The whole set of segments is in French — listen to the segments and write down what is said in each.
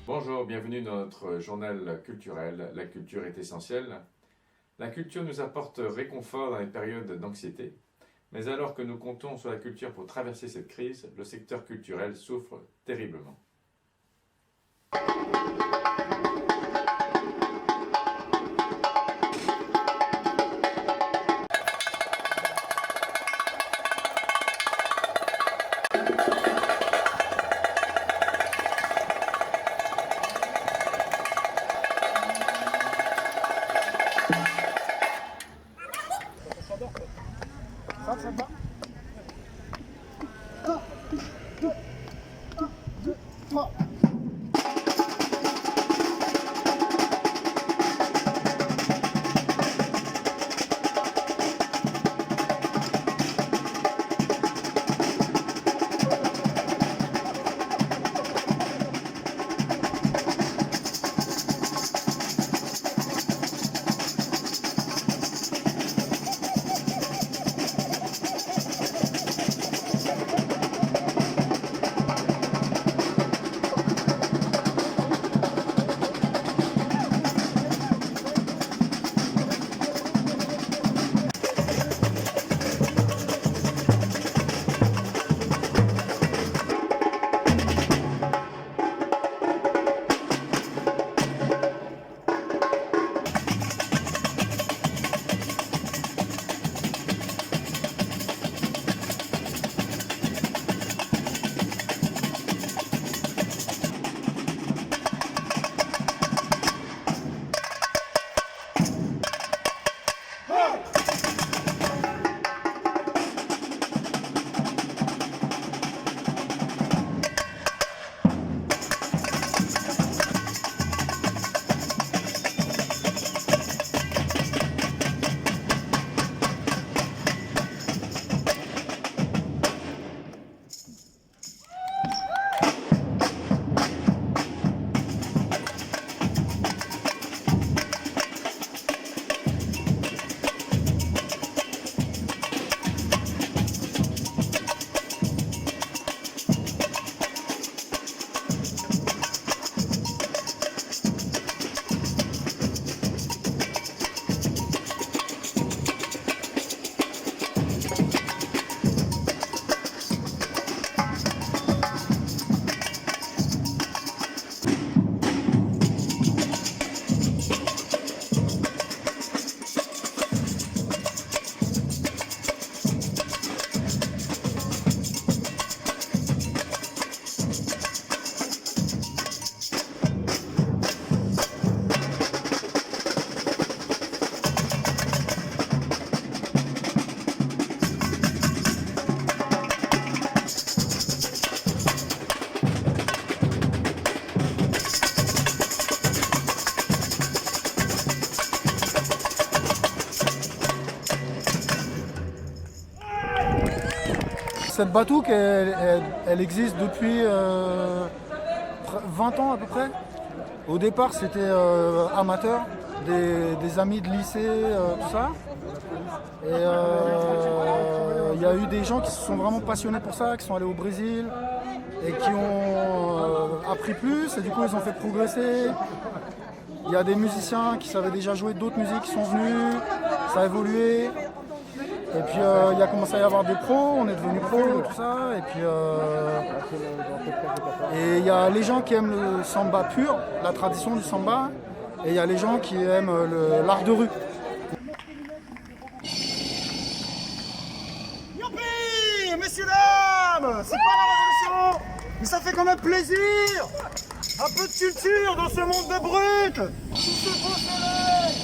Bonjour, bienvenue dans notre journal culturel. La culture est essentielle. La culture nous apporte réconfort dans les périodes d'anxiété. Mais alors que nous comptons sur la culture pour traverser cette crise, le secteur culturel souffre terriblement. Ça va. 1, 2, 3. Cette batouk, elle existe depuis 20 ans à peu près. Au départ, c'était amateur, des amis de lycée, tout ça. Et il y a eu des gens qui se sont vraiment passionnés pour ça, qui sont allés au Brésil et qui ont appris plus. Et du coup, ils ont fait progresser. Il y a des musiciens qui savaient déjà jouer d'autres musiques qui sont venus. Ça a évolué. Et puis il a commencé à y avoir des pros, on est devenu pro et tout ça. Et puis il y a les gens qui aiment le samba pur, la tradition du samba, et il y a les gens qui aiment l'art de rue. Youpi, messieurs, dames, c'est pas la révolution, mais ça fait quand même plaisir. Un peu de culture dans ce monde de brut. Sous ce beau soleil.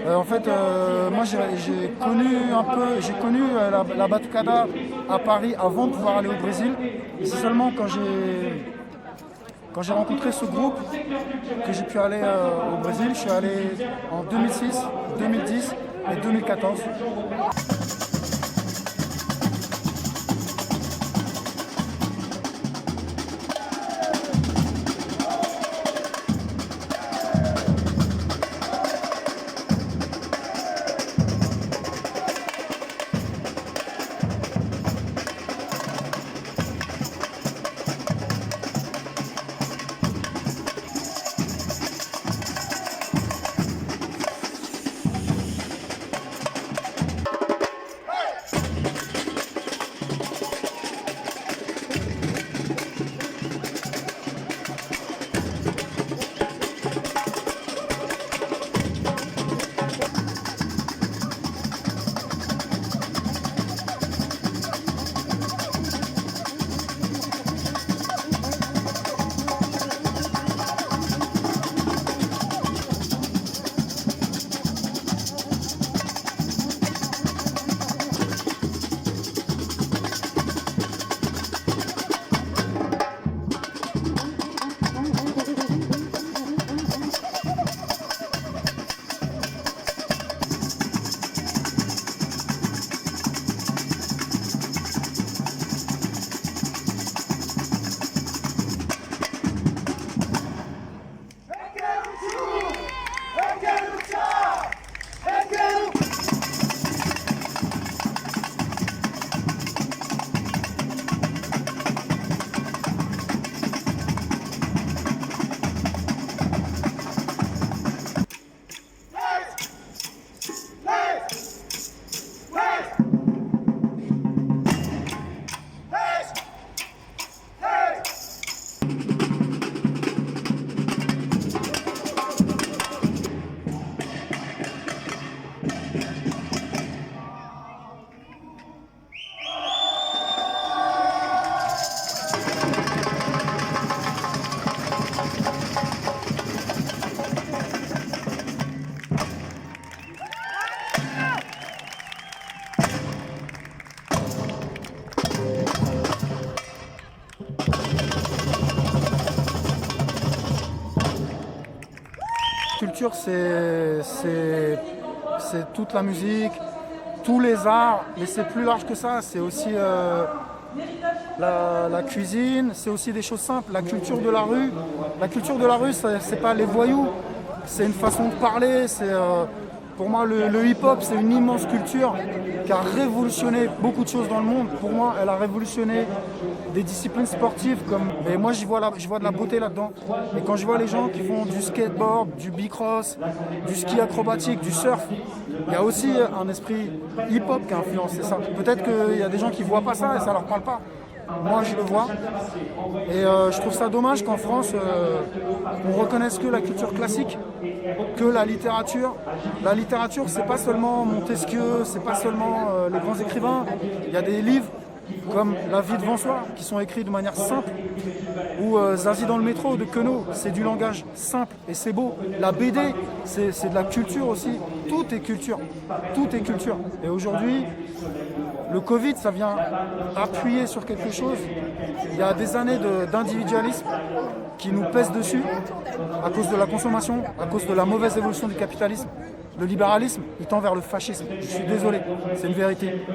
En fait, moi j'ai connu la batucada à Paris avant de pouvoir aller au Brésil. Et c'est seulement quand j'ai rencontré ce groupe que j'ai pu aller au Brésil. Je suis allé en 2006, 2010 et 2014. Culture, c'est toute la musique, tous les arts, mais c'est plus large que ça. C'est aussi la cuisine, c'est aussi des choses simples. La culture de la rue, c'est pas les voyous, c'est une façon de parler. Pour moi, le hip-hop, c'est une immense culture qui a révolutionné beaucoup de choses dans le monde. Pour moi, elle a révolutionné des disciplines sportives. Et moi, je vois de la beauté là-dedans. Et quand je vois les gens qui font du skateboard, du bicross, du ski acrobatique, du surf, il y a aussi un esprit hip-hop qui a influencé ça. Peut-être qu'il y a des gens qui ne voient pas ça et ça ne leur parle pas. Moi, je le vois. Et je trouve ça dommage qu'en France, on reconnaisse que la culture classique, que la littérature. La littérature, c'est pas seulement Montesquieu, c'est pas seulement les grands écrivains. Il y a des livres comme La vie devant soi, qui sont écrits de manière simple, ou Zazie dans le métro de Queneau, c'est du langage simple et c'est beau. La BD, c'est de la culture aussi. Tout est culture. Tout est culture. Et aujourd'hui, le Covid, ça vient appuyer sur quelque chose. Il y a des années d'individualisme qui nous pèsent dessus à cause de la consommation, à cause de la mauvaise évolution du capitalisme. Le libéralisme, il tend vers le fascisme. Je suis désolé, c'est une vérité.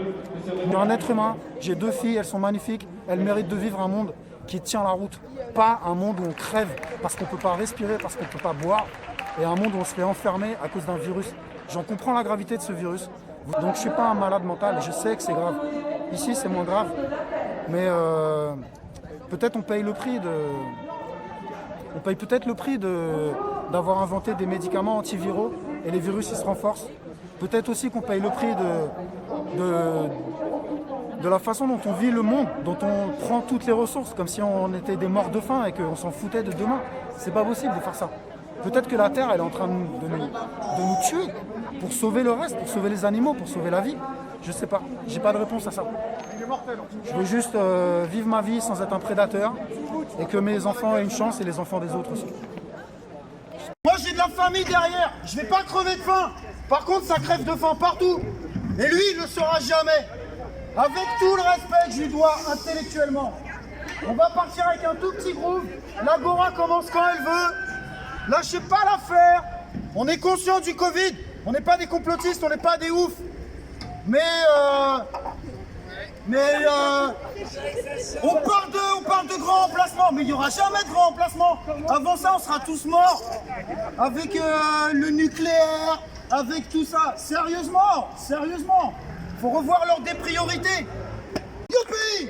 Je suis un être humain, j'ai 2 filles, elles sont magnifiques, elles méritent de vivre un monde qui tient la route. Pas un monde où on crève parce qu'on ne peut pas respirer, parce qu'on ne peut pas boire, et un monde où on se fait enfermer à cause d'un virus. J'en comprends la gravité de ce virus. Donc je ne suis pas un malade mental, je sais que c'est grave. Ici, c'est moins grave. Mais peut-être on paye le prix d'avoir inventé des médicaments antiviraux et les virus ils se renforcent. Peut-être aussi qu'on paye le prix de la façon dont on vit le monde, dont on prend toutes les ressources, comme si on était des morts de faim et qu'on s'en foutait de demain. C'est pas possible de faire ça. Peut-être que la Terre, elle est en train de nous tuer pour sauver le reste, pour sauver les animaux, pour sauver la vie. Je sais pas, j'ai pas de réponse à ça. Je veux juste vivre ma vie sans être un prédateur et que mes enfants aient une chance et les enfants des autres aussi. Moi j'ai de la famille derrière. Je vais pas crever de faim. Par contre, ça crève de faim partout. Et lui, il ne le saura jamais. Avec tout le respect que je lui dois intellectuellement. On va partir avec un tout petit groupe. L'Agora commence quand elle veut. Lâchez pas l'affaire. On est conscient du Covid. On n'est pas des complotistes, on n'est pas des oufs. Mais on parle de grand emplacement, mais il n'y aura jamais de grand emplacement. Avant ça, on sera tous morts. Avec le nucléaire, avec tout ça. Sérieusement. Faut revoir l'ordre des priorités. Youpi!